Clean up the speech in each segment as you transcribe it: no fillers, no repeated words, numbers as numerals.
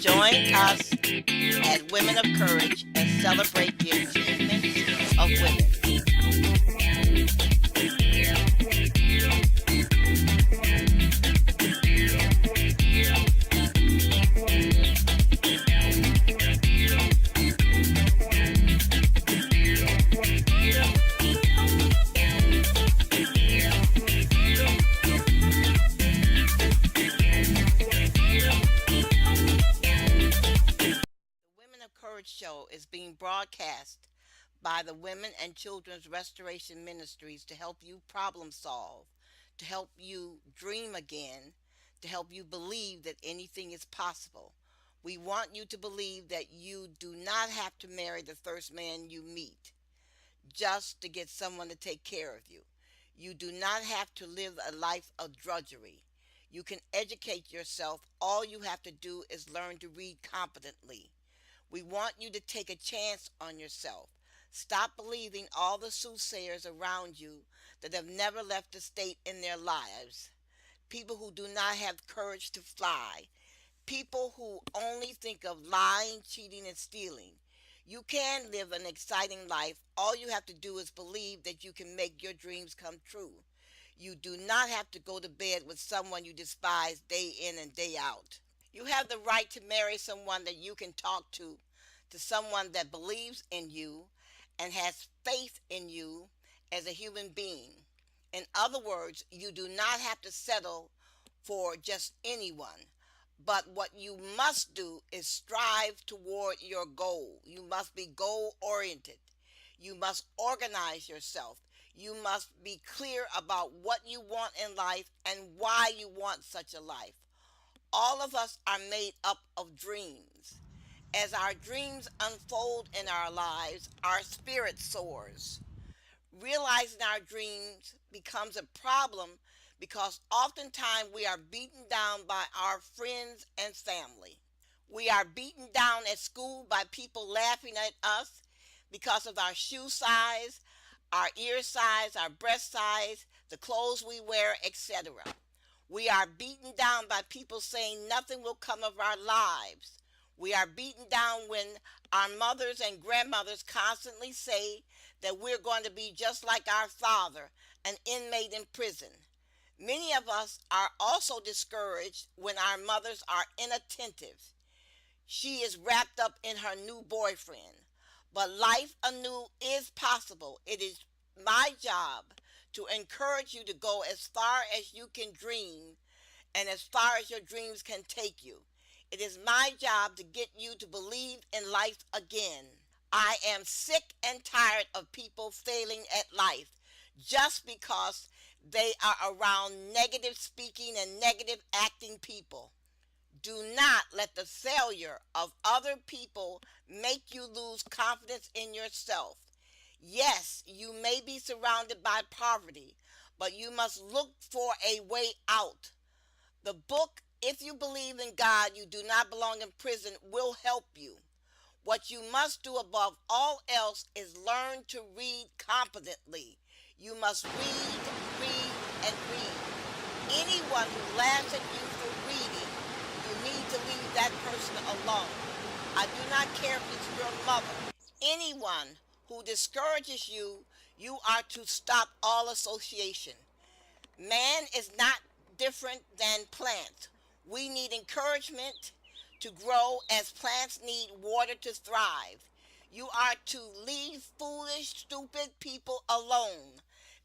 Join us at Women of Courage and celebrate the achievements of women. The Women of Courage show is being broadcast by the Women and Children's Restoration Ministries to help you problem solve, to help you dream again, to help you believe that anything is possible. We want you to believe that you do not have to marry the first man you meet just to get someone to take care of you. You do not have to live a life of drudgery. You can educate yourself. All you have to do is learn to read competently. We want you to take a chance on yourself. Stop believing all the soothsayers around you that have never left a state in their lives. People who do not have courage to fly. People who only think of lying, cheating, and stealing. You can live an exciting life. All you have to do is believe that you can make your dreams come true. You do not have to go to bed with someone you despise day in and day out. You have the right to marry someone that you can talk to someone that believes in you and has faith in you as a human being. In other words, you do not have to settle for just anyone. But what you must do is strive toward your goal. You must be goal oriented. You must organize yourself. You must be clear about what you want in life and why you want such a life. All of us are made up of dreams. As our dreams unfold in our lives, our spirit soars. Realizing our dreams becomes a problem because oftentimes we are beaten down by our friends and family. We are beaten down at school by people laughing at us because of our shoe size, our ear size, our breast size, the clothes we wear, etc. We are beaten down by people saying nothing will come of our lives. We are beaten down when our mothers and grandmothers constantly say that we're going to be just like our father, an inmate in prison. Many of us are also discouraged when our mothers are inattentive. She is wrapped up in her new boyfriend. But life anew is possible. It is my job to encourage you to go as far as you can dream and as far as your dreams can take you. It is my job to get you to believe in life again. I am sick and tired of people failing at life just because they are around negative speaking and negative acting people. Do not let the failure of other people make you lose confidence in yourself. Yes, you may be surrounded by poverty, but you must look for a way out. The book, If You Believe in God, You Do Not Belong in Prison, will help you. What you must do above all else is learn to read competently. You must read, and read. Anyone who laughs at you for reading, you need to leave that person alone. I do not care if it's your mother. Anyone who discourages you, you are to stop all association. Man is not different than plants. We need encouragement to grow as plants need water to thrive. You are to leave foolish, stupid people alone.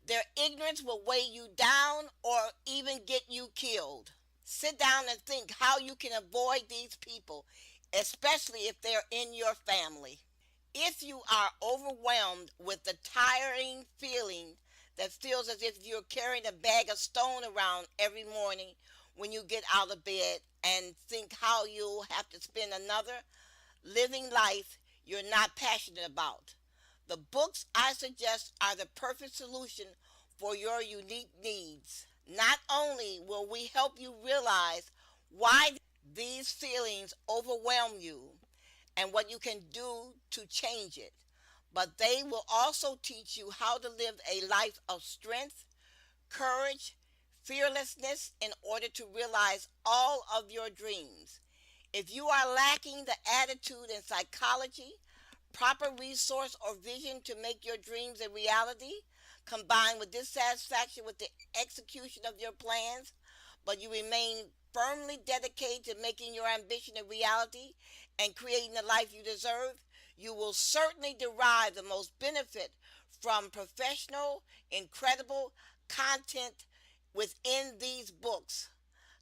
Their ignorance will weigh you down or even get you killed. Sit down and think how you can avoid these people, especially if they're in your family. If you are overwhelmed with the tiring feeling that feels as if you're carrying a bag of stone around every morning when you get out of bed and think how you'll have to spend another living life you're not passionate about, the books I suggest are the perfect solution for your unique needs. Not only will we help you realize why these feelings overwhelm you and what you can do to change it, but they will also teach you how to live a life of strength, courage, fearlessness in order to realize all of your dreams. If you are lacking the attitude and psychology, proper resource or vision to make your dreams a reality, combined with dissatisfaction with the execution of your plans, but you remain firmly dedicated to making your ambition a reality and creating the life you deserve, you will certainly derive the most benefit from professional, incredible content within these books.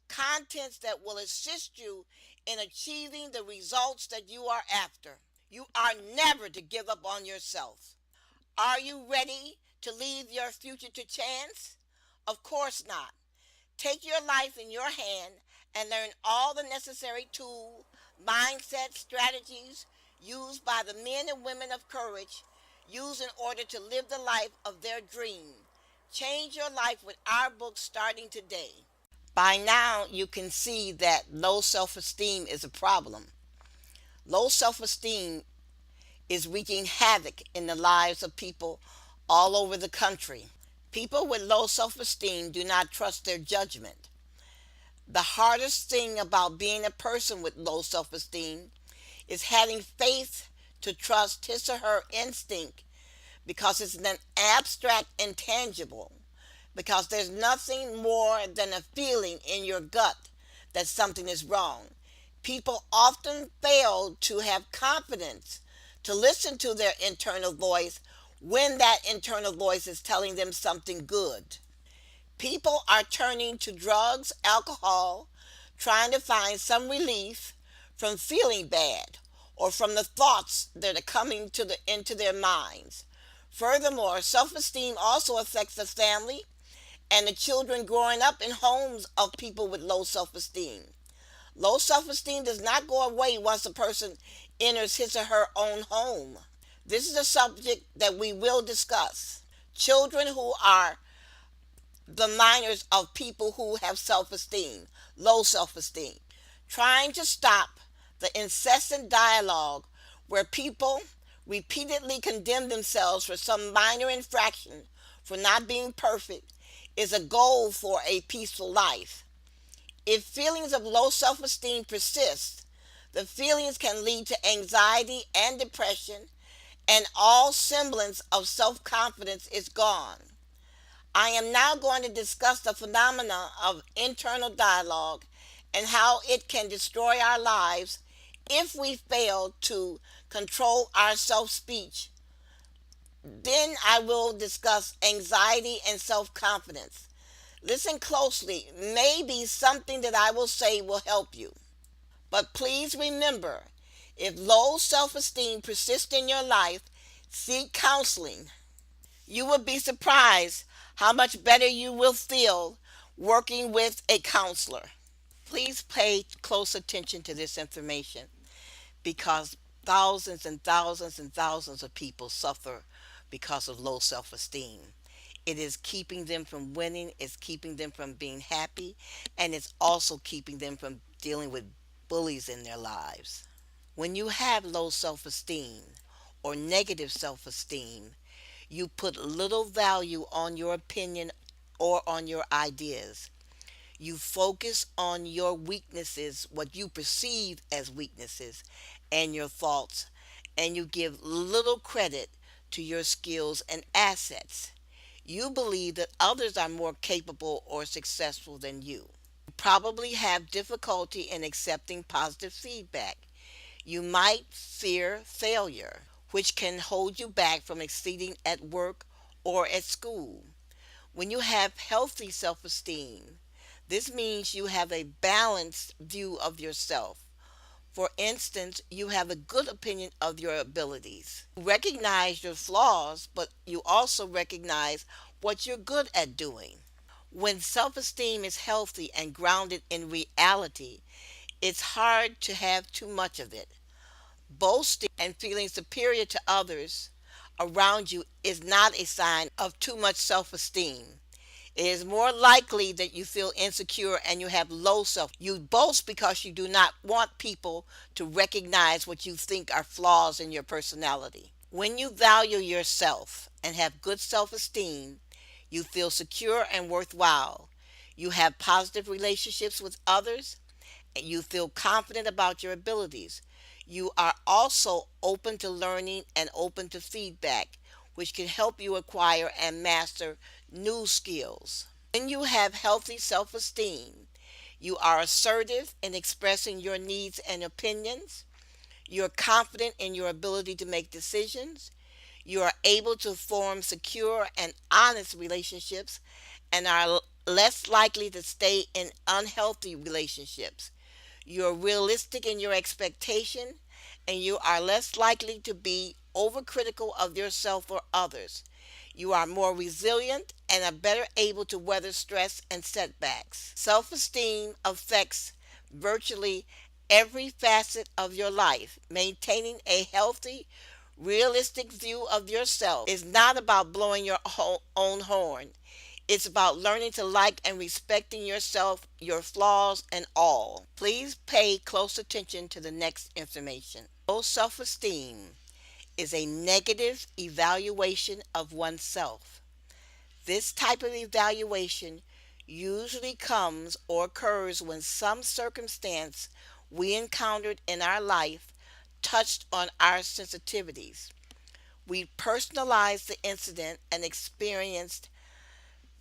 Contents that will assist you in achieving the results that you are after. You are never to give up on yourself. Are you ready to leave your future to chance? Of course not. Take your life in your hand and learn all the necessary tools, mindset, strategies used by the men and women of courage used in order to live the life of their dream. Change your life with our book starting today. By now, you can see that low self esteem is a problem. Low self esteem is wreaking havoc in the lives of people all over the country. People with low self esteem do not trust their judgment. The hardest thing about being a person with low self esteem is having faith to trust his or her instinct because it's an abstract intangible, because there's nothing more than a feeling in your gut that something is wrong. People often fail to have confidence to listen to their internal voice when that internal voice is telling them something good. People are turning to drugs, alcohol, trying to find some relief from feeling bad or from the thoughts that are coming into their minds. Furthermore, self-esteem also affects the family and the children growing up in homes of people with low self-esteem. Low self-esteem does not go away once a person enters his or her own home. This is a subject that we will discuss. Children who are the minors of people who have self-esteem, low self-esteem. Trying to stop the incessant dialogue where people repeatedly condemn themselves for some minor infraction for not being perfect is a goal for a peaceful life. If feelings of low self-esteem persist, the feelings can lead to anxiety and depression, and all semblance of self-confidence is gone. I am now going to discuss the phenomena of internal dialogue and how it can destroy our lives if we fail to control our self speech. Then I will discuss anxiety and self confidence. Listen closely. Maybe something that I will say will help you. But please remember, if low self esteem persists in your life, seek counseling. You will be surprised how much better you will feel working with a counselor. Please pay close attention to this information because thousands and thousands and thousands of people suffer because of low self esteem. It is keeping them from winning, it's keeping them from being happy, and it's also keeping them from dealing with bullies in their lives. When you have low self esteem or negative self esteem, you put little value on your opinion or on your ideas. You focus on your weaknesses, what you perceive as weaknesses, and your thoughts, and you give little credit to your skills and assets. You believe that others are more capable or successful than you. You probably have difficulty in accepting positive feedback. You might fear failure, which can hold you back from exceeding at work or at school. When you have healthy self esteem, this means you have a balanced view of yourself. For instance, you have a good opinion of your abilities. You recognize your flaws, but you also recognize what you're good at doing. When self esteem is healthy and grounded in reality, it's hard to have too much of it. Boasting and feeling superior to others around you is not a sign of too much self esteem. It is more likely that you feel insecure and you have low self. You boast because you do not want people to recognize what you think are flaws in your personality. When you value yourself and have good self esteem, you feel secure and worthwhile. You have positive relationships with others, You feel confident about your abilities. You are also open to learning and open to feedback, which can help you acquire and master new skills. When you have healthy self esteem, you are assertive in expressing your needs and opinions. You're confident in your ability to make decisions. You are able to form secure and honest relationships and are less likely to stay in unhealthy relationships. You're realistic in your expectation and you are less likely to be overcritical of yourself or others. You are more resilient and are better able to weather stress and setbacks. Self esteem affects virtually every facet of your life. Maintaining a healthy, realistic view of yourself is not about blowing your own horn. It's about learning to like and respecting yourself, your flaws, and all. Please pay close attention to the next information. Low self esteem is a negative evaluation of oneself. This type of evaluation usually comes or occurs when some circumstance we encountered in our life touched on our sensitivities. We personalized the incident and experienced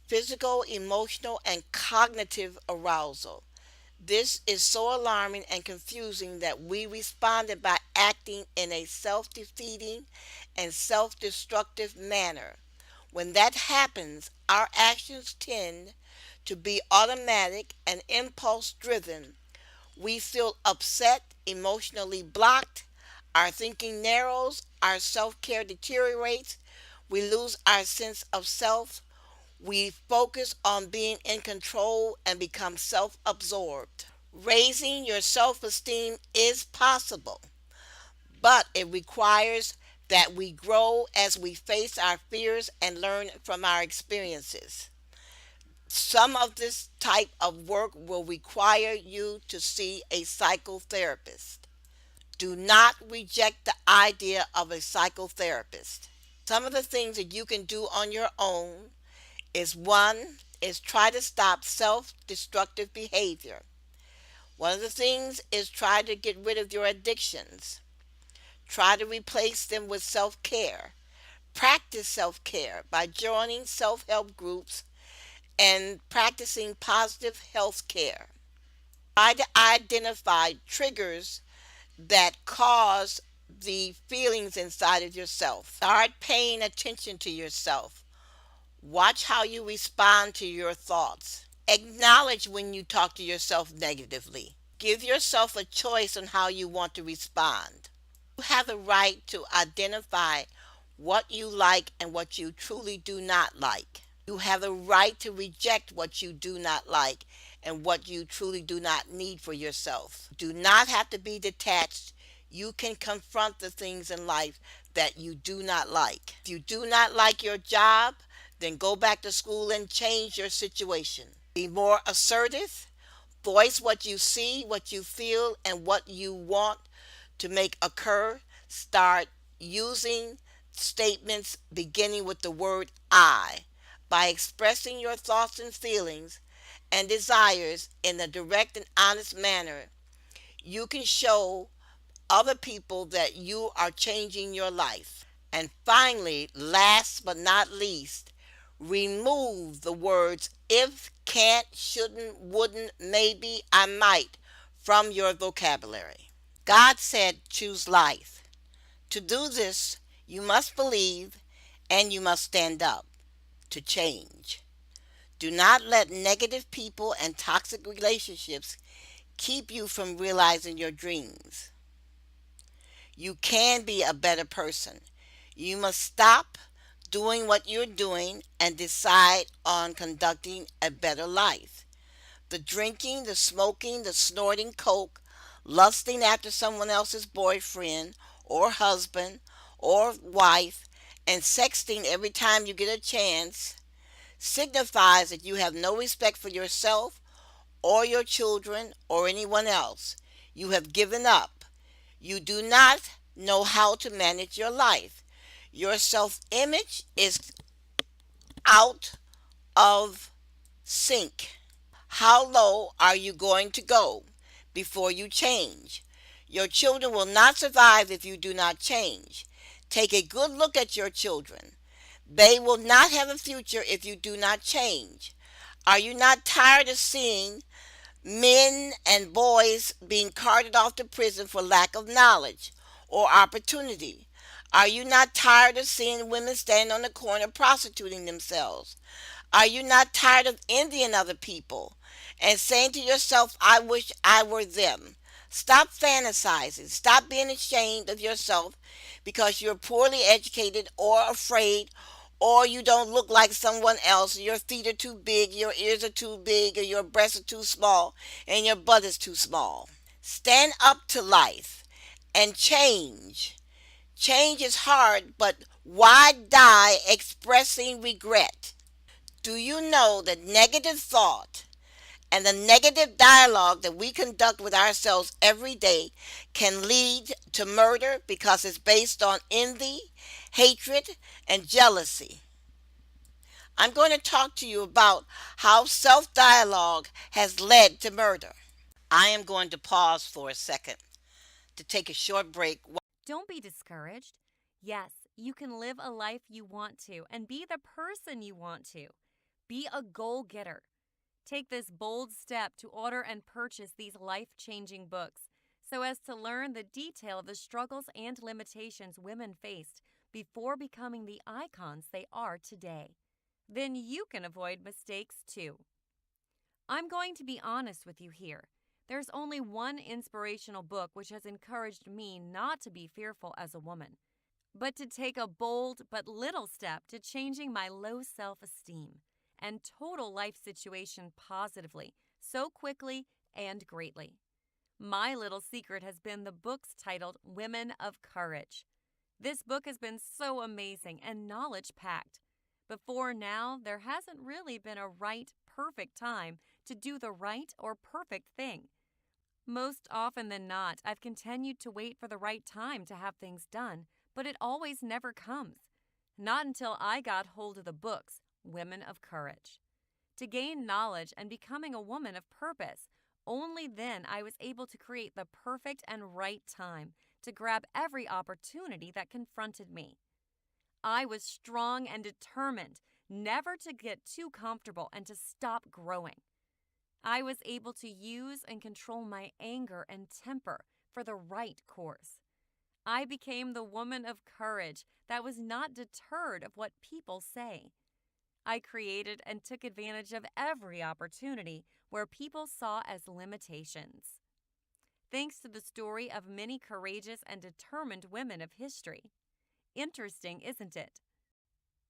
physical, emotional, and cognitive arousal. This is so alarming and confusing that we responded by acting in a self defeating and self destructive manner. When that happens, our actions tend to be automatic and impulse driven. We feel upset, emotionally blocked, our thinking narrows, our self care deteriorates, we lose our sense of self, we focus on being in control and become self absorbed. Raising your self esteem is possible, but it requires that we grow as we face our fears and learn from our experiences. Some of this type of work will require you to see a psychotherapist. Do not reject the idea of a psychotherapist. Some of the things that you can do on your own is one is try to stop self-destructive behavior. One of the things is try to get rid of your addictions. Try to replace them with self-care. Practice self-care by joining self-help groups and practicing positive health care. Try to identify triggers that cause the feelings inside of yourself. Start paying attention to yourself. Watch how you respond to your thoughts. Acknowledge when you talk to yourself negatively. Give yourself a choice on how you want to respond. You have the right to identify what you like and what you truly do not like. You have the right to reject what you do not like and what you truly do not need for yourself. Do not have to be detached. You can confront the things in life that you do not like. If you do not like your job, then go back to school and change your situation. Be more assertive. Voice what you see, what you feel, and what you want to make occur. Start using statements beginning with the word I. By expressing your thoughts and feelings and desires in a direct and honest manner, you can show other people that you are changing your life. And finally, last but not least, remove the words if, can't, shouldn't, wouldn't, maybe, I might from your vocabulary. God said, choose life. To do this, you must believe and you must stand up to change. Do not let negative people and toxic relationships keep you from realizing your dreams. You can be a better person. You must stop doing what you're doing and decide on conducting a better life. The drinking, the smoking, the snorting coke, lusting after someone else's boyfriend or husband or wife, and sexting every time you get a chance signifies that you have no respect for yourself or your children or anyone else. You have given up. You do not know how to manage your life. Your self image is out of sync. How low are you going to go before you change. Your children will not survive if you do not change. Take a good look at your children. They will not have a future if you do not change. Are you not tired of seeing men and boys being carted off to prison for lack of knowledge or opportunity? Are you not tired of seeing women stand on the corner prostituting themselves? Are you not tired of envying other people and saying to yourself, I wish I were them? Stop fantasizing. Stop being ashamed of yourself because you're poorly educated or afraid or you don't look like someone else. Your feet are too big, your ears are too big, or your breasts are too small, and your butt is too small. Stand up to life and change. Change is hard, but why die expressing regret? Do you know that negative thought and the negative dialogue that we conduct with ourselves every day can lead to murder because it's based on envy, hatred, and jealousy? I'm going to talk to you about how self dialogue has led to murder. I am going to pause for a second to take a short break. Don't be discouraged. Yes, you can live a life you want to and be the person you want to. Be a goal-getter. Take this bold step to order and purchase these life-changing books so as to learn the detail of the struggles and limitations women faced before becoming the icons they are today. Then you can avoid mistakes too. I'm going to be honest with you here. There's only one inspirational book which has encouraged me not to be fearful as a woman, but to take a bold but little step to changing my low self-esteem and total life situation positively, so quickly and greatly. My little secret has been the books titled Women of Courage. This book has been so amazing and knowledge-packed. Before now, there hasn't really been a right, perfect time to do the right or perfect thing. Most often than not, I've continued to wait for the right time to have things done, but it always never comes. Not until I got hold of the books, Women of Courage. To gain knowledge and becoming a woman of purpose, only then I was able to create the perfect and right time to grab every opportunity that confronted me. I was strong and determined never to get too comfortable and to stop growing. I was able to use and control my anger and temper for the right course. I became the woman of courage that was not deterred of what people say. I created and took advantage of every opportunity where people saw as limitations. Thanks to the story of many courageous and determined women of history. Interesting, isn't it?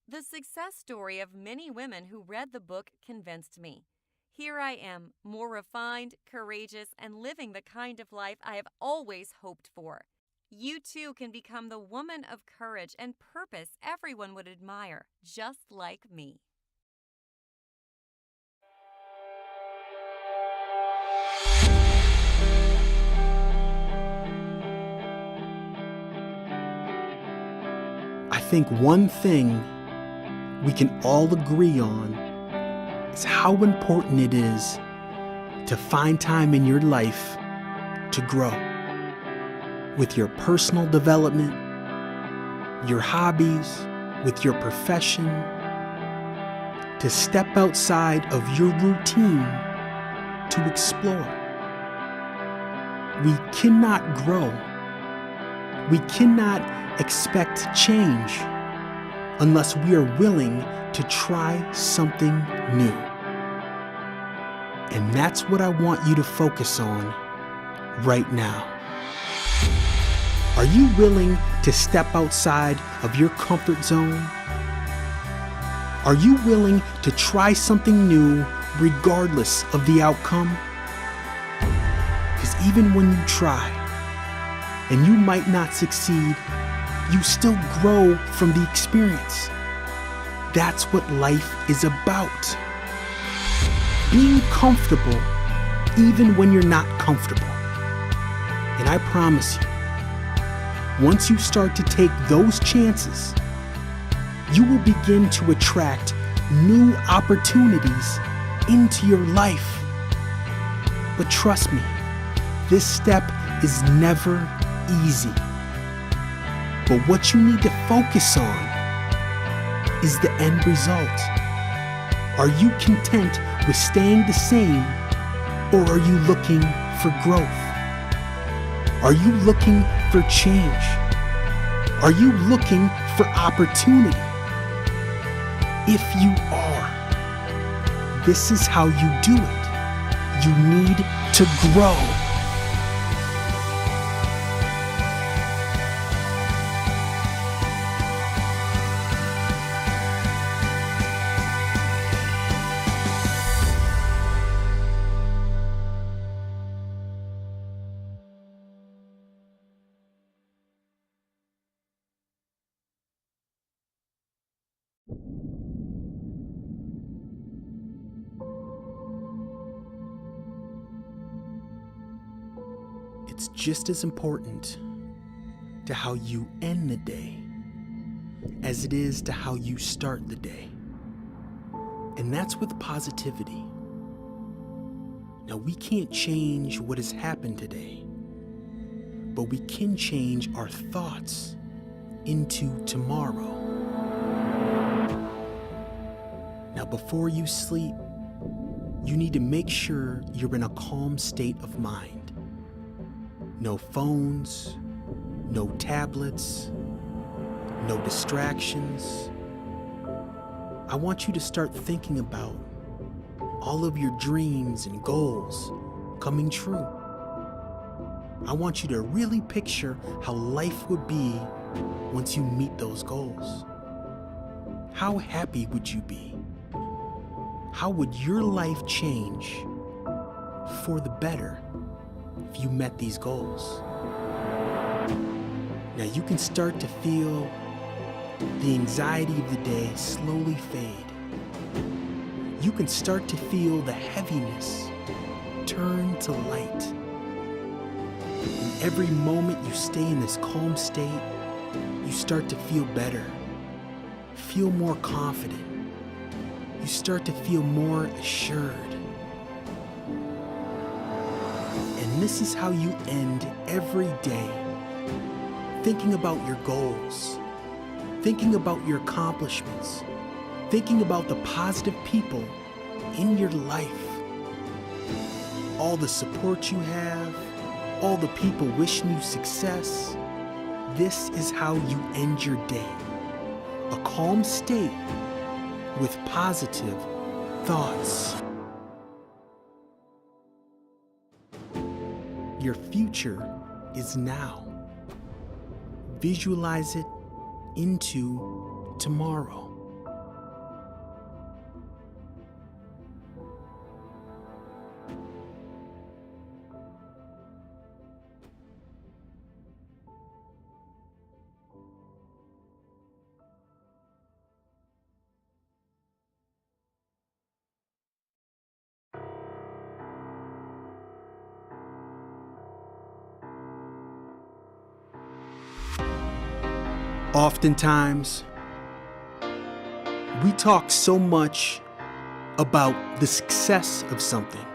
The success story of many women who read the book convinced me. Here I am, more refined, courageous, and living the kind of life I have always hoped for. You too can become the woman of courage and purpose everyone would admire, just like me. I think one thing we can all agree on is how important it is to find time in your life to grow with your personal development, your hobbies, with your profession, to step outside of your routine to explore. We cannot grow. We cannot expect change unless we are willing to try something new. And that's what I want you to focus on right now. Are you willing to step outside of your comfort zone? Are you willing to try something new regardless of the outcome? Because even when you try and you might not succeed, you still grow from the experience. That's what life is about. Being comfortable even when you're not comfortable. And I promise you, once you start to take those chances, you will begin to attract new opportunities into your life. But trust me, This step is never easy. But what you need to focus on is the end result. Are you content with staying the same, or are you looking for growth? Are you looking for change? Are you looking for opportunity? If you are, this is how you do it. You need to grow. It's just as important to how you end the day as it is to how you start the day. And that's with positivity. Now, we can't change what has happened today, but we can change our thoughts into tomorrow. Now, before you sleep, you need to make sure you're in a calm state of mind. No phones, no tablets, no distractions. I want you to start thinking about all of your dreams and goals coming true. I want you to really picture how life would be once you meet those goals. How happy would you be? How would your life change for the better if you met these goals? Now you can start to feel the anxiety of the day slowly fade. You can start to feel the heaviness turn to light. And every moment you stay in this calm state, you start to feel better, feel more confident. You start to feel more assured. And this is how you end every day, thinking about your goals, thinking about your accomplishments, thinking about the positive people in your life, all the support you have, all the people wishing you success. This is how you end your day. A calm state with positive thoughts. Your future is now. Visualize it into tomorrow. Oftentimes, we talk so much about the success of something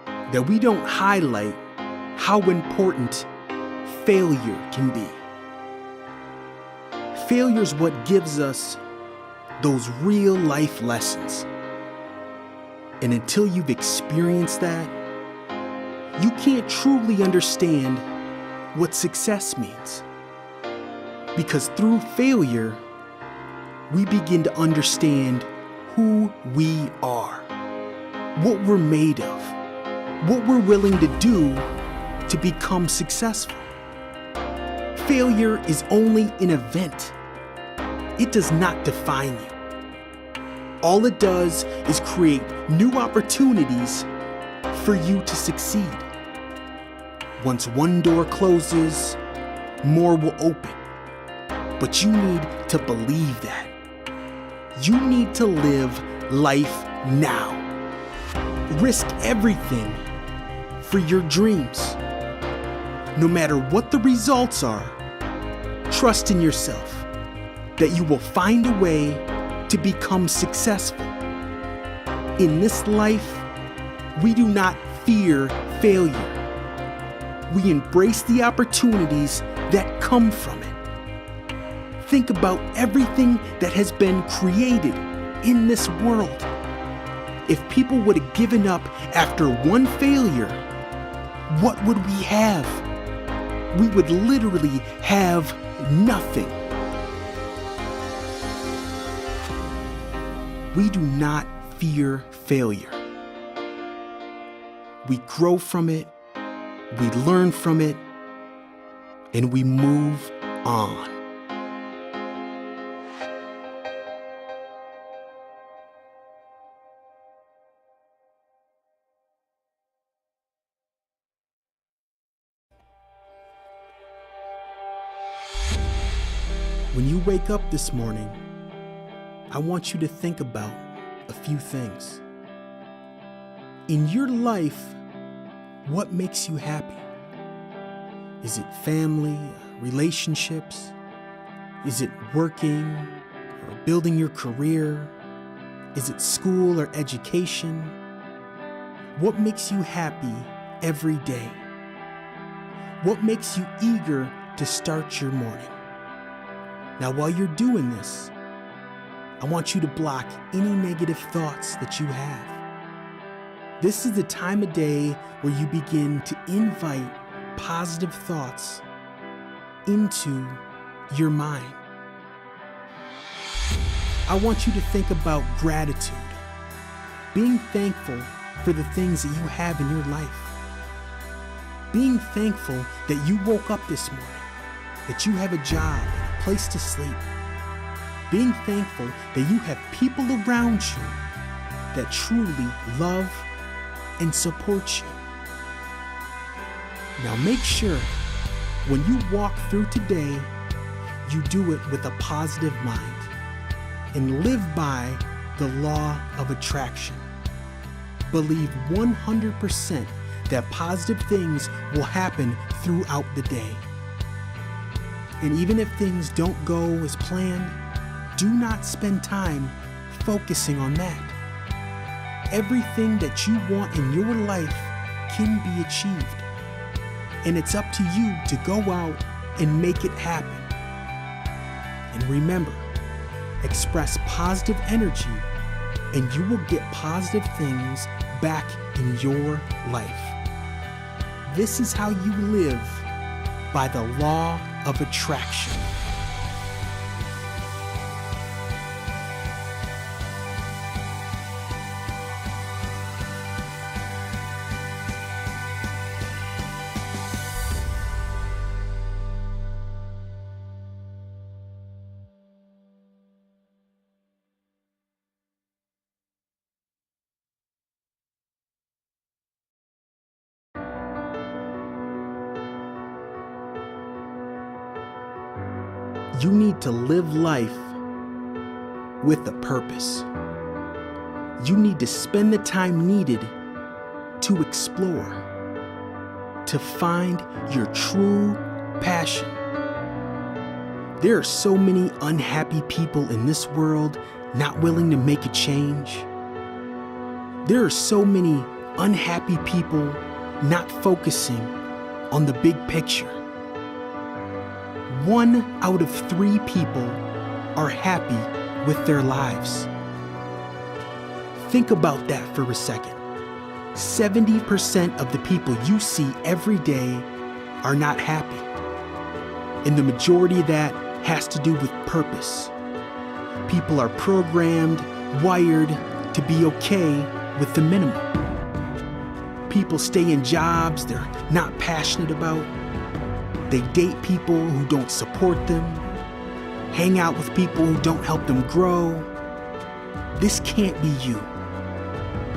that we don't highlight how important failure can be. Failure is what gives us those real life lessons. And until you've experienced that, you can't truly understand what success means. Because through failure, we begin to understand who we are, what we're made of, what we're willing to do to become successful. Failure is only an event. It does not define you. All it does is create new opportunities for you to succeed. Once one door closes, more will open. But you need to believe that. You need to live life now. Risk everything for your dreams. No matter what the results are, trust in yourself that you will find a way to become successful. In this life, we do not fear failure. we embrace the opportunities that come from it. Think about everything that has been created in this world. If people would have given up after one failure, what would we have? We would literally have nothing. We do not fear failure. We grow from it, we learn from it, and we move on. When you wake up this morning, I want you to think about a few things. In your life, what makes you happy? Is it family, relationships? Is it working or building your career? Is it school or education? What makes you happy every day? What makes you eager to start your morning? Now, while you're doing this, I want you to block any negative thoughts that you have. This is the time of day where you begin to invite positive thoughts into your mind. I want you to think about gratitude, being thankful for the things that you have in your life. Being thankful that you woke up this morning, that you have a job, and a place to sleep. Being thankful that you have people around you that truly love and support you. Now make sure when you walk through today, you do it with a positive mind and live by the law of attraction. Believe 100% that positive things will happen throughout the day. And even if things don't go as planned, do not spend time focusing on that. Everything that you want in your life can be achieved. And it's up to you to go out and make it happen. And remember, express positive energy and you will get positive things back in your life. This is how you live by the law of attraction. You need to live life with a purpose. You need to spend the time needed to explore, to find your true passion. There are so many unhappy people in this world not willing to make a change. There are so many unhappy people not focusing on the big picture. 1 out of 3 people are happy with their lives. Think about that for a second. 70% of the people you see every day are not happy. And the majority of that has to do with purpose. People are programmed, wired to be okay with the minimum. People stay in jobs they're not passionate about. They date people who don't support them, hang out with people who don't help them grow. This can't be you.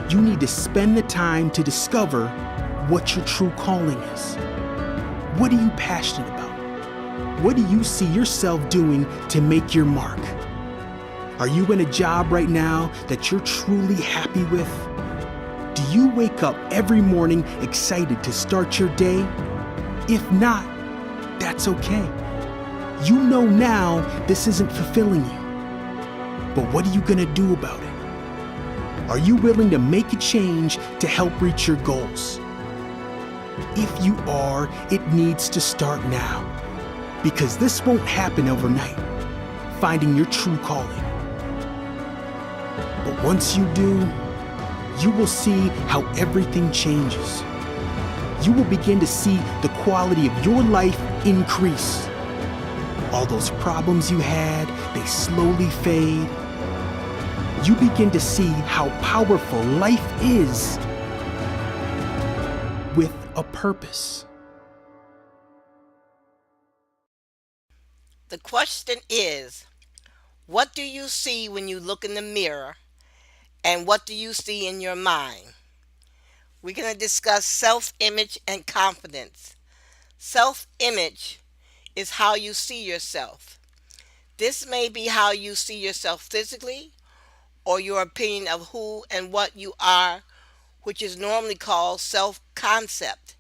You need to spend the time to discover what your true calling is. What are you passionate about? What do you see yourself doing to make your mark? Are you in a job right now that you're truly happy with? Do you wake up every morning excited to start your day? If not, that's okay. You know now this isn't fulfilling you. But what are you gonna do about it? Are you willing to make a change to help reach your goals? if you are, it needs to start now. Because this won't happen overnight, finding your true calling. But once you do, you will see how everything changes. You will begin to see the quality of your life increase. All those problems you had, they slowly fade. You begin to see how powerful life is with a purpose. The question is, what do you see when you look in the mirror, and what do you see in your mind? We're going to discuss self-image and confidence. Self-image is how you see yourself. This may be how you see yourself physically, or your opinion of who and what you are, which is normally called self-concept.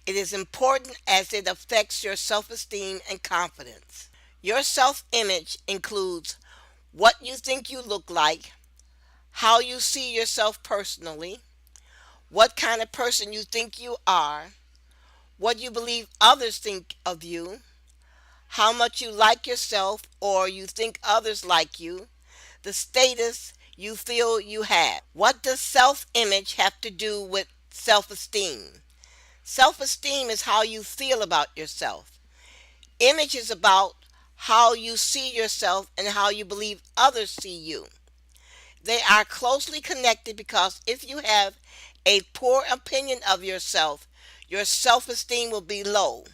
It is important as it affects your self-esteem and confidence. Your self-image includes what you think you look like, how you see yourself personally, what kind of person you think you are, what you believe others think of you, how much you like yourself or you think others like you, the status you feel you have. What does self-image have to do with self-esteem? Self-esteem is how you feel about yourself. Image is about how you see yourself and how you believe others see you. They are closely connected because if you have a poor opinion of yourself, your self-esteem will be low.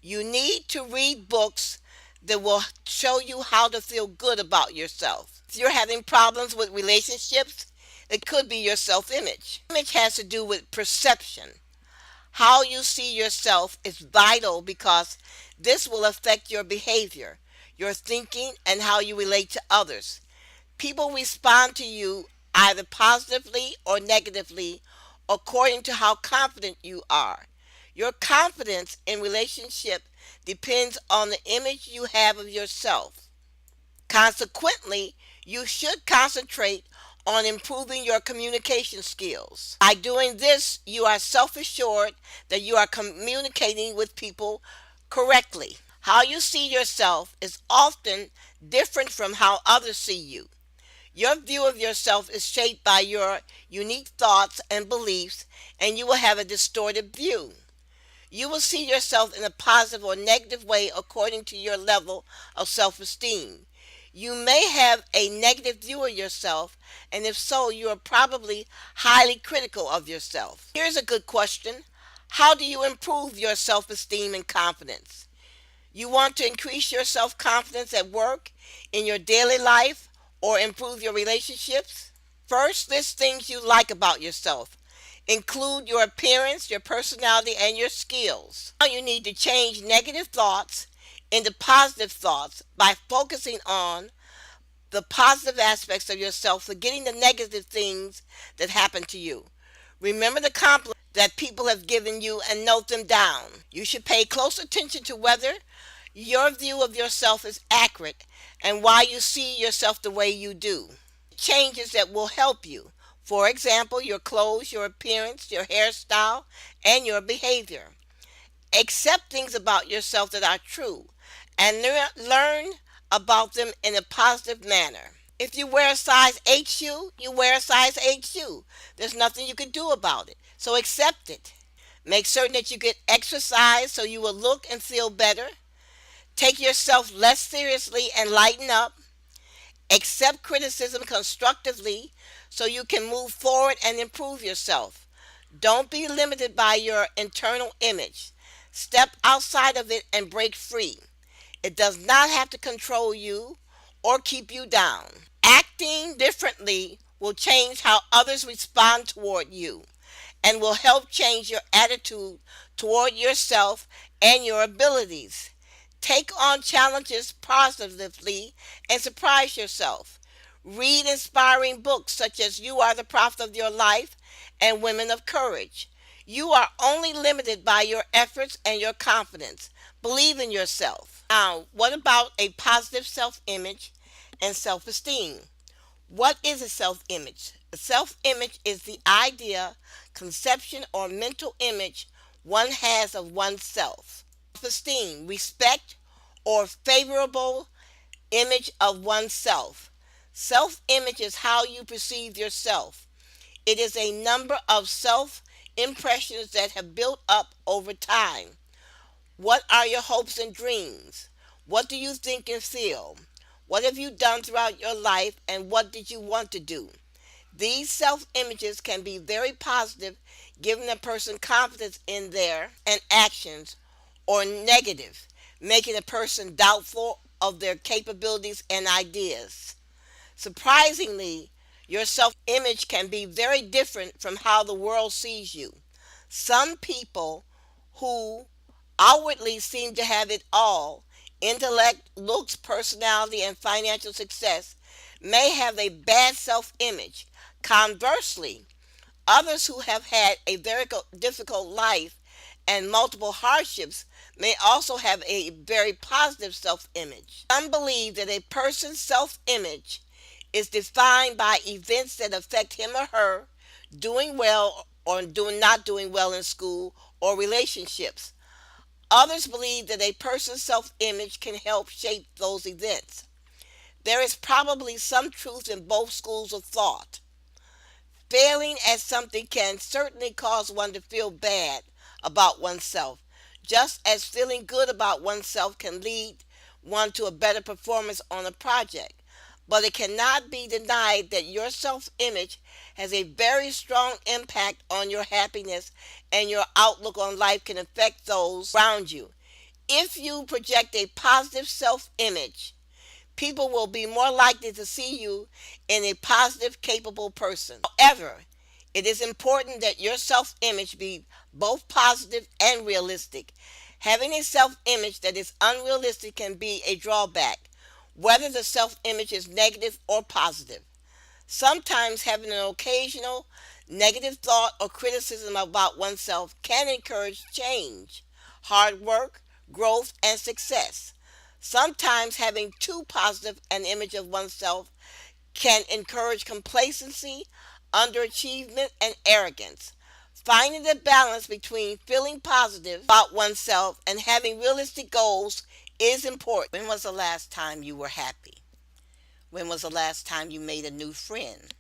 You need to read books that will show you how to feel good about yourself. If you're having problems with relationships, it could be your self-image. Image has to do with perception. How you see yourself is vital because this will affect your behavior, your thinking, and how you relate to others. People respond to you either positively or negatively according to how confident you are. Your confidence in relationship depends on the image you have of yourself. Consequently, you should concentrate on improving your communication skills. By doing this, you are self-assured that you are communicating with people correctly. How you see yourself is often different from how others see you. Your view of yourself is shaped by your unique thoughts and beliefs, and you will have a distorted view. You will see yourself in a positive or negative way according to your level of self-esteem. You may have a negative view of yourself, and if so, you are probably highly critical of yourself. Here's a good question. How do you improve your self-esteem and confidence? You want to increase your self-confidence at work, in your daily life, or improve your relationships? First, list things you like about yourself. Include your appearance, your personality, and your skills. Now you need to change negative thoughts into positive thoughts by focusing on the positive aspects of yourself, forgetting the negative things that happen to you. Remember the compliments that people have given you and note them down. You should pay close attention to whether your view of yourself is accurate and why you see yourself the way you do. Changes that will help you. For example, your clothes, your appearance, your hairstyle, and your behavior. Accept things about yourself that are true and learn about them in a positive manner. If you wear a size 8 shoe, you wear a size 8 shoe. There's nothing you can do about it. So accept it. Make certain that you get exercise so you will look and feel better. Take yourself less seriously and lighten up. Accept criticism constructively so you can move forward and improve yourself. Don't be limited by your internal image. Step outside of it and break free. It does not have to control you or keep you down. Acting differently will change how others respond toward you and will help change your attitude toward yourself and your abilities. Take on challenges positively and surprise yourself. Read inspiring books such as You Are the Prophet of Your Life and Women of Courage. You are only limited by your efforts and your confidence. Believe in yourself. Now, what about a positive self-image and self-esteem? What is a self-image? A self-image is the idea, conception, or mental image one has of oneself. Self-esteem, respect, or favorable image of oneself. Self-image is how you perceive yourself. It is a number of self-impressions that have built up over time. What are your hopes and dreams? What do you think and feel? What have you done throughout your life and what did you want to do? These self images can be very positive, giving a person confidence in their and actions, or negative, making a person doubtful of their capabilities and ideas. Surprisingly, your self image can be very different from how the world sees you. Some people who outwardly seem to have it all, intellect, looks, personality, and financial success, may have a bad self image. Conversely, others who have had a very difficult life and multiple hardships may also have a very positive self image. Some believe that a person's self image is defined by events that affect him or her doing well or not doing well in school or relationships. Others believe that a person's self image can help shape those events. There is probably some truth in both schools of thought. Failing at something can certainly cause one to feel bad about oneself, just as feeling good about oneself can lead one to a better performance on a project. But it cannot be denied that your self image has a very strong impact on your happiness, and your outlook on life can affect those around you. If you project a positive self image, people will be more likely to see you in a positive, capable person. However, it is important that your self image be both positive and realistic. Having a self image that is unrealistic can be a drawback, whether the self image is negative or positive. Sometimes having an occasional negative thought or criticism about oneself can encourage change, hard work, growth, and success. Sometimes having too positive an image of oneself can encourage complacency, underachievement, and arrogance. Finding the balance between feeling positive about oneself and having realistic goals is important. When was the last time you were happy? When was the last time you made a new friend?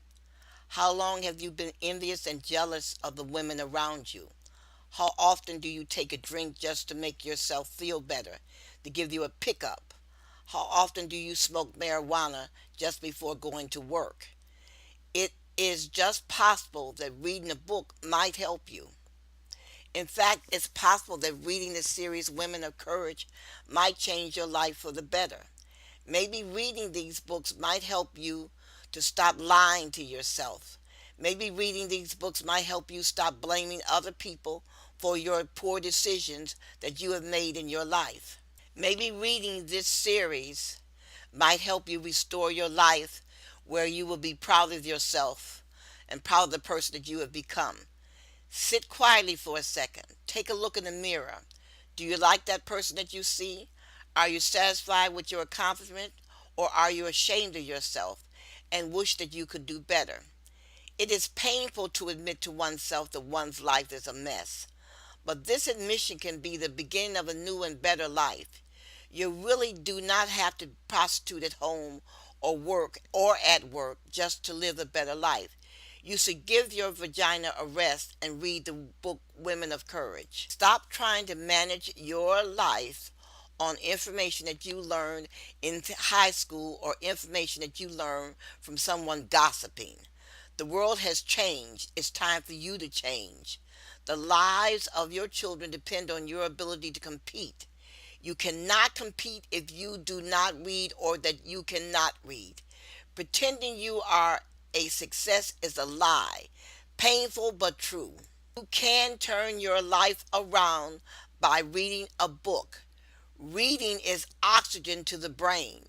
How long have you been envious and jealous of the women around you? How often do you take a drink just to make yourself feel better, to give you a pickup? How often do you smoke marijuana just before going to work? It is just possible that reading a book might help you. In fact, it's possible that reading the series Women of Courage might change your life for the better. Maybe reading these books might help you to stop lying to yourself. Maybe reading these books might help you stop blaming other people for your poor decisions that you have made in your life. Maybe reading this series might help you restore your life where you will be proud of yourself and proud of the person that you have become. Sit quietly for a second. Take a look in the mirror. Do you like that person that you see? Are you satisfied with your accomplishment, or are you ashamed of yourself and wish that you could do better? It is painful to admit to oneself that one's life is a mess, but this admission can be the beginning of a new and better life. You really do not have to prostitute at home or at work just to live a better life. You should give your vagina a rest and read the book Women of Courage. Stop trying to manage your life on information that you learned in high school or information that you learned from someone gossiping. The world has changed. It's time for you to change. The lives of your children depend on your ability to compete. You cannot compete if you do not read or that you cannot read. Pretending you are a success is a lie, painful but true. You can turn your life around by reading a book. Reading is oxygen to the brain.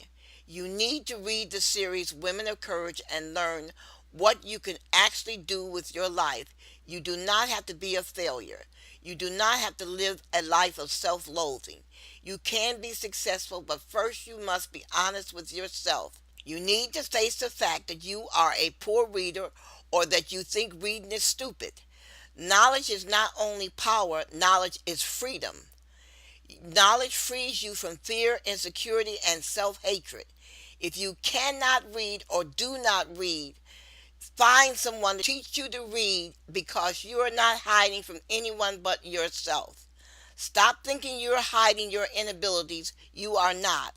You need to read the series Women of Courage and learn what you can actually do with your life. You do not have to be a failure. You do not have to live a life of self loathing. You can be successful, but first you must be honest with yourself. You need to face the fact that you are a poor reader or that you think reading is stupid. Knowledge is not only power, knowledge is freedom. Knowledge frees you from fear, insecurity, and self hatred. If you cannot read or do not read, find someone to teach you to read because you are not hiding from anyone but yourself. Stop thinking you're hiding your inabilities. You are not.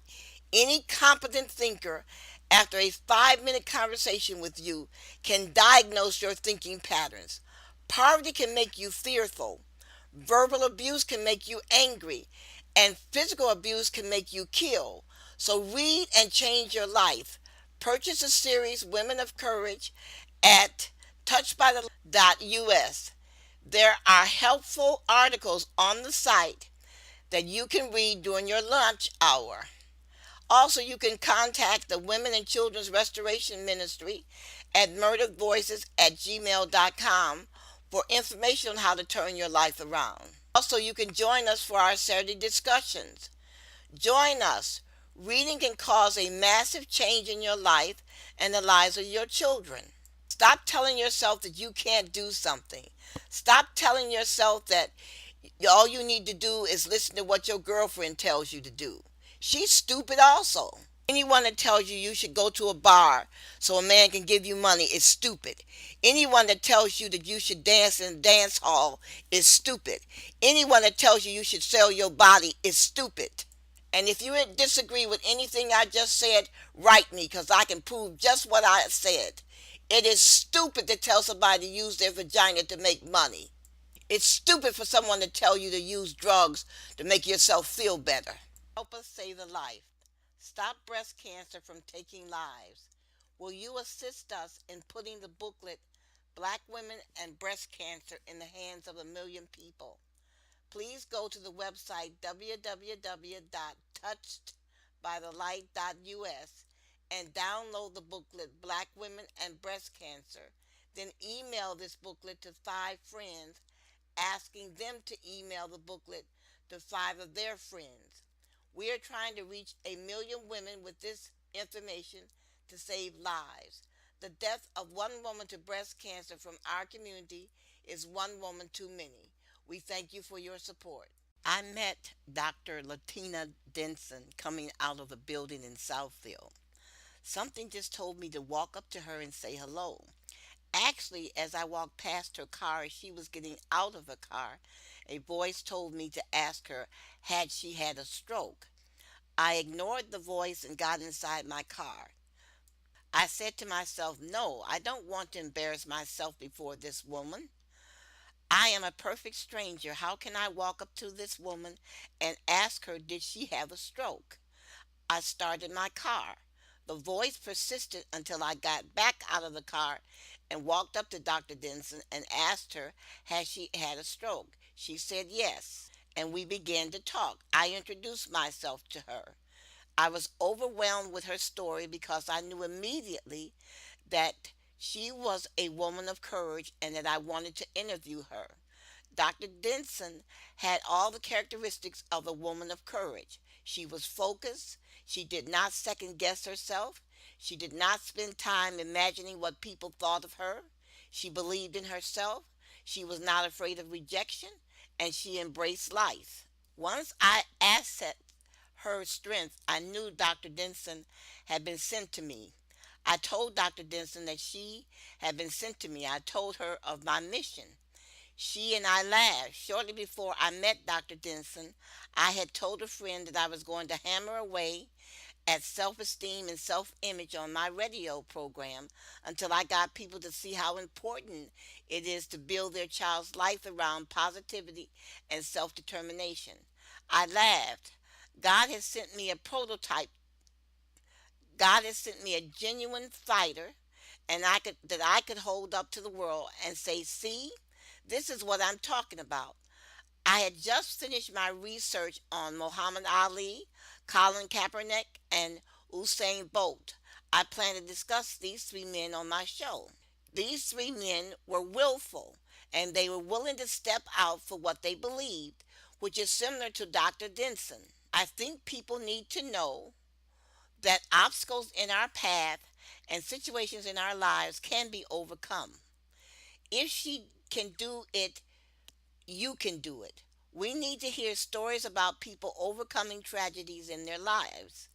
Any competent thinker, after a 5-minute conversation with you, can diagnose your thinking patterns. Poverty can make you fearful. Verbal abuse can make you angry. And physical abuse can make you kill. So read and change your life. Purchase the series Women of Courage at touchedbythelight.us. There are helpful articles on the site that you can read during your lunch hour. Also, you can contact the Women and Children's Restoration Ministry at murderedvoices@gmail.com for information on how to turn your life around. Also, you can join us for our Saturday discussions. Join us. Reading can cause a massive change in your life and the lives of your children. Stop telling yourself that you can't do something. Stop telling yourself that all you need to do is listen to what your girlfriend tells you to do. She's stupid also. Anyone that tells you should go to a bar so a man can give you money is stupid. Anyone that tells you that you should dance in a dance hall is stupid. Anyone that tells you should sell your body is stupid. And if you disagree with anything I just said, write me because I can prove just what I said. It is stupid to tell somebody to use their vagina to make money. It's stupid for someone to tell you to use drugs to make yourself feel better. Help us save a life. Stop breast cancer from taking lives. Will you assist us in putting the booklet Black Women and Breast Cancer in the hands of a million people? Please go to the website www.touchedbythelight.us and download the booklet Black Women and Breast Cancer. Then email this booklet to 5 friends, asking them to email the booklet to 5 of their friends. We are trying to reach a million women with this information to save lives. The death of one woman to breast cancer from our community is one woman too many. We thank you for your support. I met Dr. Latina Denson coming out of the building in Southfield. Something just told me to walk up to her and say hello. Actually, as I walked past her car as she was getting out of the car, a voice told me to ask her had she had a stroke. I ignored the voice and got inside my car. I said to myself, no, I don't want to embarrass myself before this woman. I am a perfect stranger. How can I walk up to this woman and ask her, did she have a stroke? I started my car. The voice persisted until I got back out of the car and walked up to Dr. Denson and asked her, had she had a stroke? She said yes, and we began to talk. I introduced myself to her. I was overwhelmed with her story because I knew immediately that she was a woman of courage and that I wanted to interview her. Dr. Denson had all the characteristics of a woman of courage. She was focused. She did not second guess herself. She did not spend time imagining what people thought of her. She believed in herself. She was not afraid of rejection, and she embraced life. Once I assessed her strength, I knew Dr. Denson had been sent to me. I told Dr. Denson that she had been sent to me. I told her of my mission. She and I laughed. Shortly before I met Dr. Denson, I had told a friend that I was going to hammer away at self esteem and self image on my radio program until I got people to see how important it is to build their child's life around positivity and self determination. I laughed. God has sent me a prototype. God has sent me a genuine fighter and I could hold up to the world and say, "See, this is what I'm talking about." I had just finished my research on Muhammad Ali, Colin Kaepernick, and Usain Bolt. I plan to discuss these 3 men on my show. These 3 men were willful and they were willing to step out for what they believed, which is similar to Dr. Denson. I think people need to know that obstacles in our path and situations in our lives can be overcome. If she can do it, you can do it. We need to hear stories about people overcoming tragedies in their lives.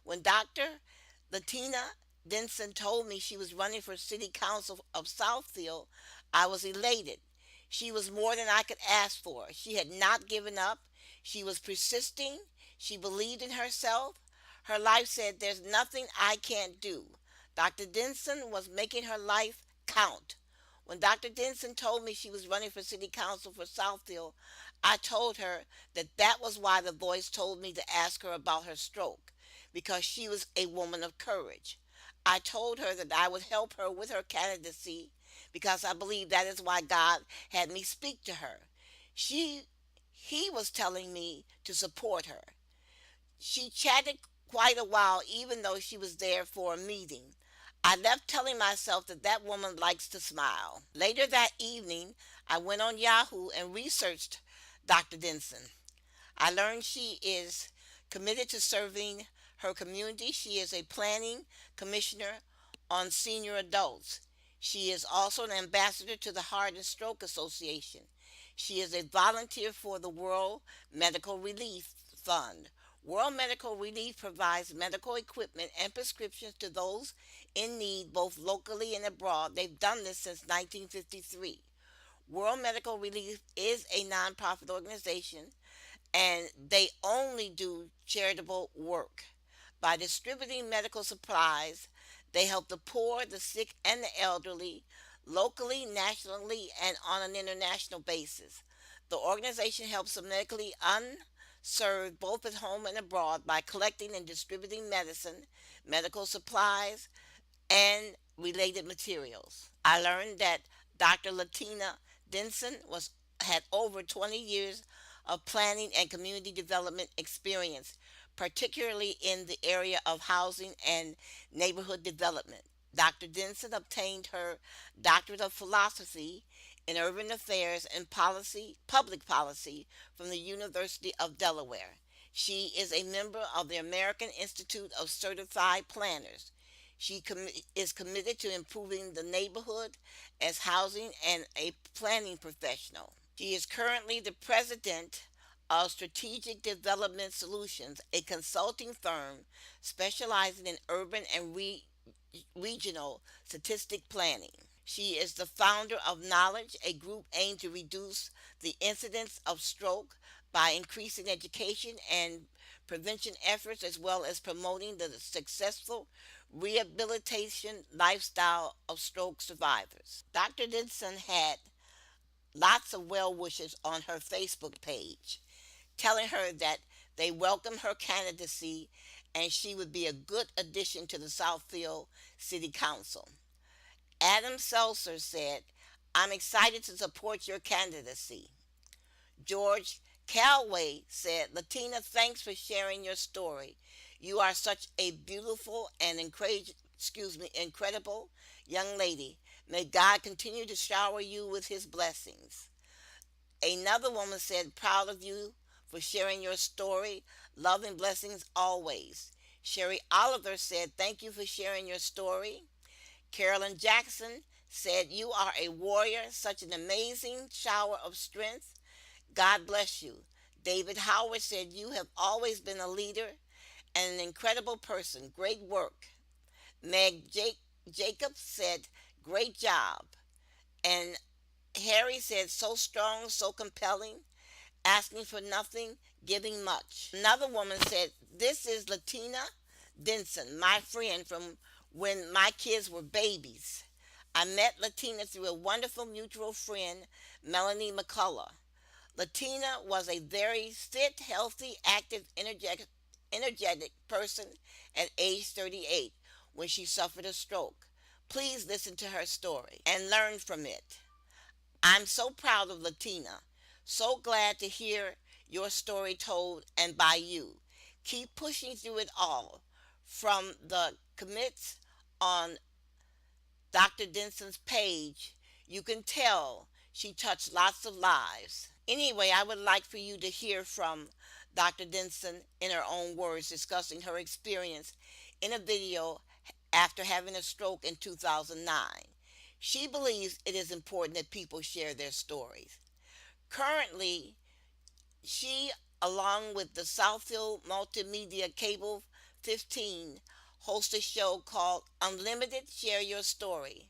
When Dr. Latina Denson told me she was running for city council of Southfield, I was elated. She was more than I could ask for. She had not given up. She was persisting. She believed in herself. Her life said, "There's nothing I can't do." Dr. Denson was making her life count. When Dr. Denson told me she was running for city council for Southfield, I told her that was why the voice told me to ask her about her stroke, because she was a woman of courage. I told her that I would help her with her candidacy because I believe that is why God had me speak to her. She he was telling me to support her. She chatted quite a while, even though she was there for a meeting. I left telling myself that woman likes to smile. Later that evening, I went on Yahoo and researched Dr. Denson. I learned she is committed to serving her community. She is a planning commissioner on senior adults. She is also an ambassador to the Heart and Stroke Association. She is a volunteer for the World Medical Relief Fund. World Medical Relief provides medical equipment and prescriptions to those in need both locally and abroad. They've done this since 1953. World Medical Relief is a nonprofit organization and they only do charitable work. By distributing medical supplies, they help the poor, the sick, and the elderly locally, nationally, and on an international basis. The organization helps the medically unserved both at home and abroad by collecting and distributing medicine, medical supplies, and related materials. I learned that Dr. Latina Denson was had over 20 years of planning and community development experience, particularly in the area of housing and neighborhood development. Dr. Denson obtained her doctorate of philosophy in urban affairs and public policy from the University of Delaware. She is a member of the American Institute of Certified Planners. Is committed to improving the neighborhood as housing and a planning professional. She is currently the president of Strategic Development Solutions, a consulting firm specializing in urban and regional statistic planning. She is the founder of Knowledge, a group aimed to reduce the incidence of stroke by increasing education and prevention efforts as well as promoting the successful rehabilitation lifestyle of stroke survivors. Dr. Denson had lots of well wishes on her Facebook page, telling her that they welcomed her candidacy and she would be a good addition to the Southfield City Council. Adam Seltzer said, "I'm excited to support your candidacy." George Calway said, "Latina, thanks for sharing your story. You are such a beautiful and incredible young lady. May God continue to shower you with his blessings." Another woman said, "Proud of you for sharing your story. Love and blessings always." Sherry Oliver said, "Thank you for sharing your story." Carolyn Jackson said, "You are a warrior, such an amazing shower of strength. God bless you." David Howard said, "You have always been a leader and an incredible person. Great work." Meg Jacobs said, "Great job." And Harry said, "So strong, so compelling, asking for nothing, giving much." Another woman said, "This is Latina Denson, my friend from when my kids were babies. I met Latina through a wonderful mutual friend, Melanie McCullough. Latina was a very fit, healthy, active, energetic person at age 38 when she suffered a stroke. Please listen to her story and learn from it. I'm so proud of Latina. So glad to hear your story told and by you. Keep pushing through it all." From the commits on Dr. Denson's page, you can tell she touched lots of lives. Anyway, I would like for you to hear from Dr. Denson in her own words discussing her experience in a video after having a stroke in 2009. She believes it is important that people share their stories. Currently, she, along with the Southfield Multimedia Cable 15, hosts a show called Unlimited Share Your Story.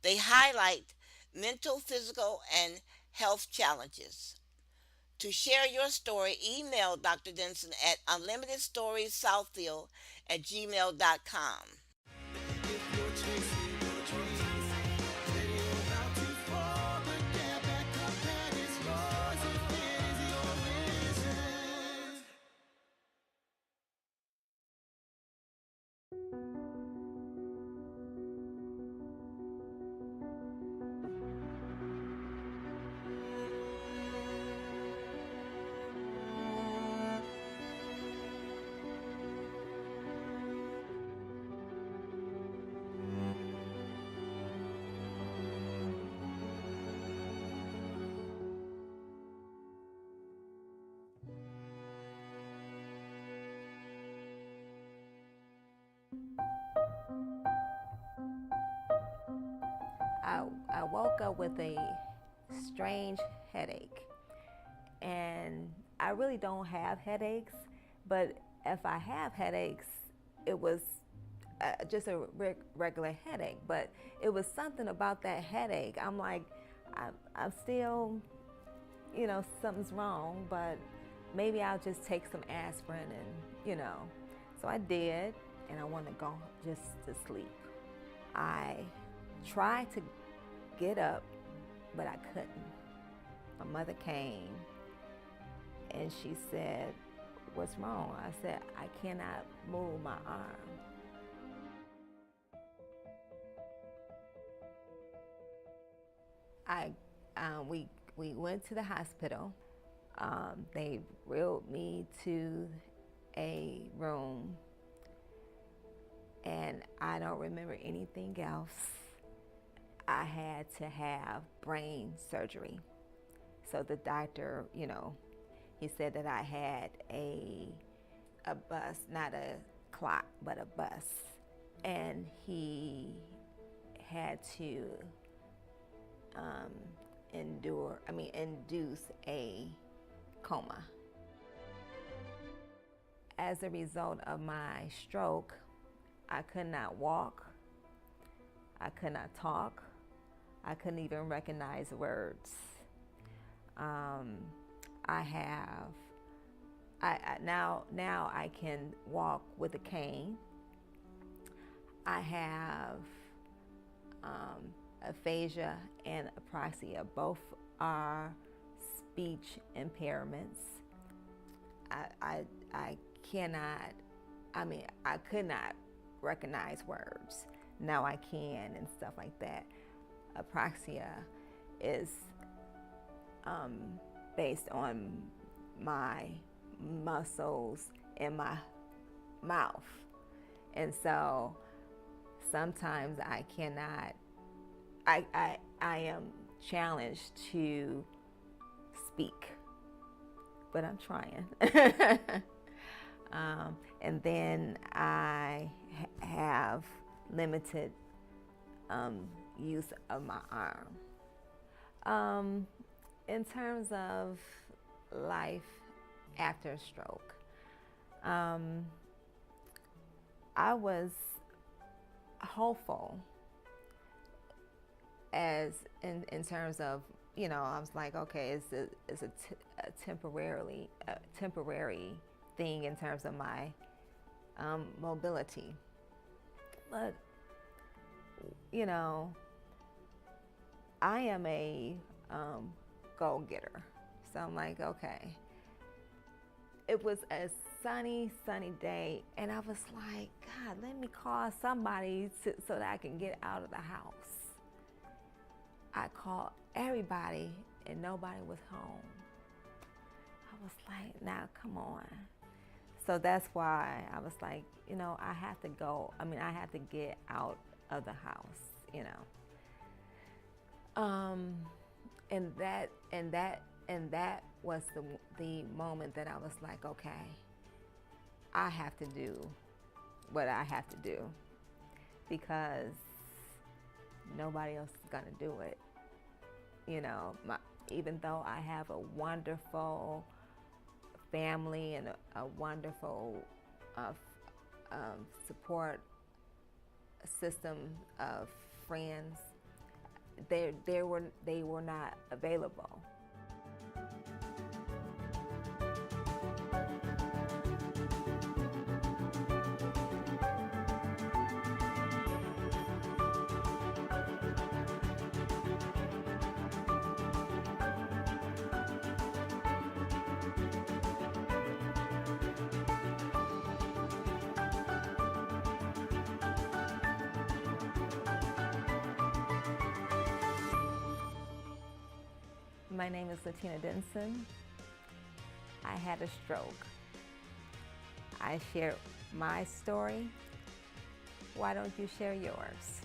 They highlight mental, physical, and health challenges. To share your story, email Dr. Denson at unlimitedstoriessouthfield at gmail.com. I woke up with a strange headache. And I really don't have headaches, but if I have headaches, it was just a regular headache. But it was something about that headache. I'm like, I'm still, something's wrong, but maybe I'll just take some aspirin and. So I did, and I wanted to go just to sleep. I tried to get up, but I couldn't. My mother came and she said, "What's wrong?" I said, "I cannot move my arm." We went to the hospital. They wheeled me to a room, and I don't remember anything else. I had to have brain surgery. So the doctor, he said that I had a bus, not a clot, but a bus. And he had to induce a coma. As a result of my stroke, I could not walk, I could not talk, I couldn't even recognize words. Now I can walk with a cane. I have aphasia and apraxia. Both are speech impairments. I cannot, I could not recognize words. Now I can and stuff like that. Apraxia is based on my muscles in my mouth. And so sometimes I cannot, I am challenged to speak, but I'm trying. And then I have limited use of my arm. In terms of life after a stroke, I was hopeful as in terms of, I was like, okay, it's a temporary thing in terms of my mobility. But, I am a go-getter. So I'm like, okay. It was a sunny day, and I was like, God, let me call somebody so that I can get out of the house. I called everybody, and nobody was home. I was like, now, come on. So that's why I was like, I have to go. I have to get out of the house, And that was the moment that I was like, okay, I have to do what I have to do, because nobody else is gonna do it. You know, even though I have a wonderful family and a wonderful uh, support system of friends, they were not available. My name is Latina Denson. I had a stroke. I share my story. Why don't you share yours?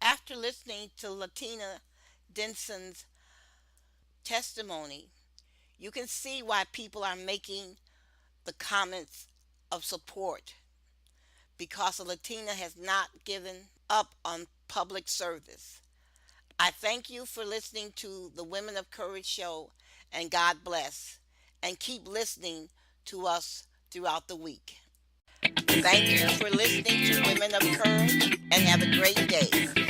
After listening to Latina Denson's testimony, you can see why people are making the comments of support because a Latina has not given up on public service. I thank you for listening to the Women of Courage show, and God bless. And keep listening to us throughout the week. Thank you for listening to Women of Courage, and have a great day.